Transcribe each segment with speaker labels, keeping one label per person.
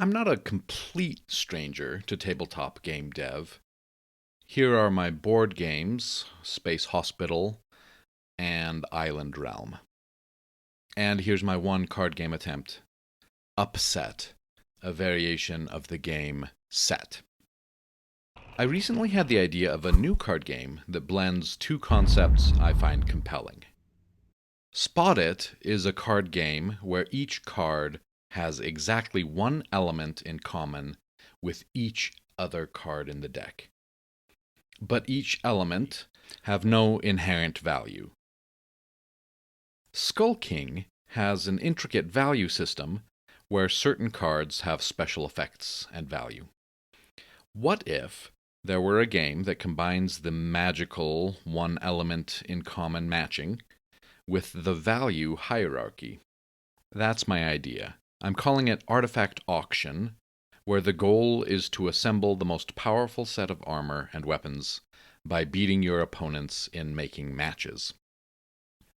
Speaker 1: I'm not a complete stranger to tabletop game dev. Here are my board games, Space Hospital and Island Realm. And here's my one card game attempt, Upset, a variation of the game Set. I recently had the idea of a new card game that blends two concepts I find compelling. Spot It is a card game where each card has exactly one element in common with each other card in the deck. But each element have no inherent value. Skull King has an intricate value system where certain cards have special effects and value. What if there were a game that combines the magical one element in common matching with the value hierarchy? That's my idea. I'm calling it Artifact Auction, where the goal is to assemble the most powerful set of armor and weapons by beating your opponents in making matches.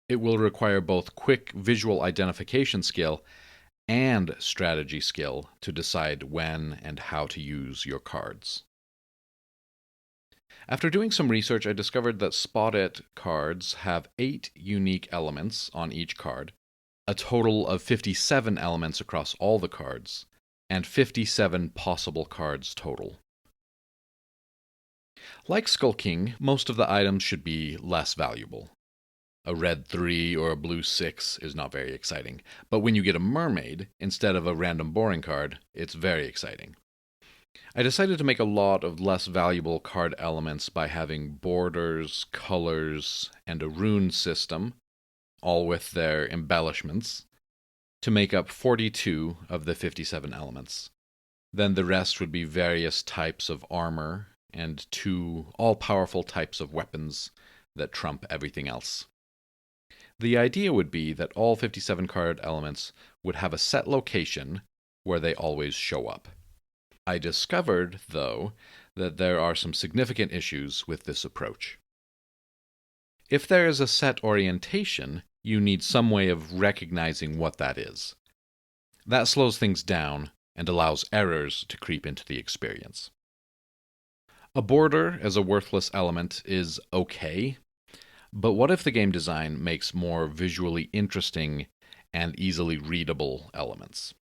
Speaker 1: It will require both quick visual identification skill and strategy skill to decide when and how to use your cards. After doing some research, I discovered that Spot It cards have 8 unique elements on each card, a total of 57 elements across all the cards, and 57 possible cards total. Like Skull King, most of the items should be less valuable. A red 3 or a blue 6 is not very exciting, but when you get a mermaid instead of a random boring card, it's very exciting. I decided to make a lot of less valuable card elements by having borders, colors, and a rune system, all with their embellishments, to make up 42 of the 57 elements. Then the rest would be various types of armor and 2 all-powerful types of weapons that trump everything else. The idea would be that all 57 card elements would have a set location where they always show up. I discovered, though, that there are some significant issues with this approach. If there is a set orientation, you need some way of recognizing what that is. That slows things down and allows errors to creep into the experience. A border as a worthless element is okay, but what if the game design makes more visually interesting and easily readable elements?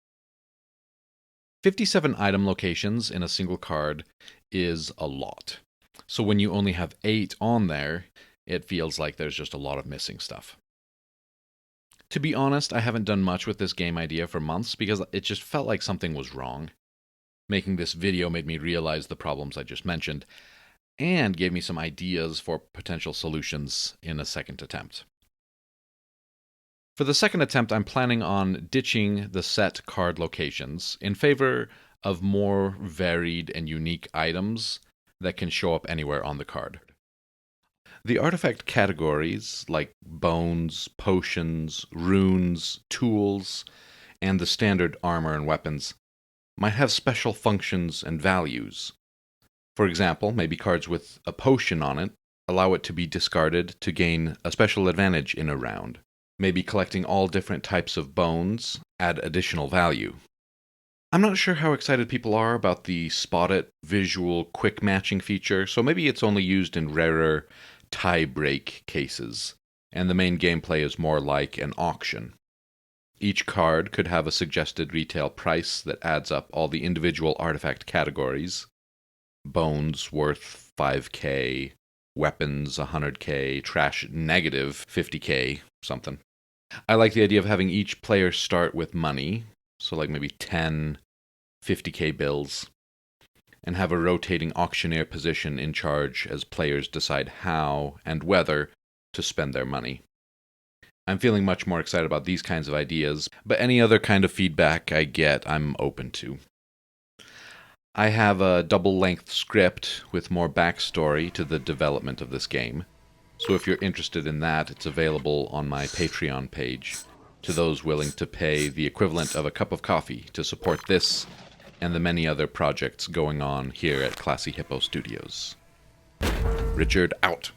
Speaker 1: 57 item locations in a single card is a lot. So when you only have 8 on there, it feels like there's just a lot of missing stuff. To be honest, I haven't done much with this game idea for months because it just felt like something was wrong. Making this video made me realize the problems I just mentioned, and gave me some ideas for potential solutions in a second attempt. For the second attempt, I'm planning on ditching the set card locations in favor of more varied and unique items that can show up anywhere on the card. The artifact categories, like bones, potions, runes, tools, and the standard armor and weapons, might have special functions and values. For example, maybe cards with a potion on it allow it to be discarded to gain a special advantage in a round. Maybe collecting all different types of bones add additional value. I'm not sure how excited people are about the Spot It visual quick matching feature, so maybe it's only used in rarer tie-break cases, and the main gameplay is more like an auction. Each card could have a suggested retail price that adds up all the individual artifact categories. Bones worth 5k, weapons 100k, trash negative 50k, something. I like the idea of having each player start with money, so like maybe 10 50k bills, and have a rotating auctioneer position in charge as players decide how and whether to spend their money. I'm feeling much more excited about these kinds of ideas, but any other kind of feedback I get, I'm open to. I have a double-length script with more backstory to the development of this game, so if you're interested in that, it's available on my Patreon page to those willing to pay the equivalent of a cup of coffee to support this and the many other projects going on here at Classy Hippo Studios. Richard out.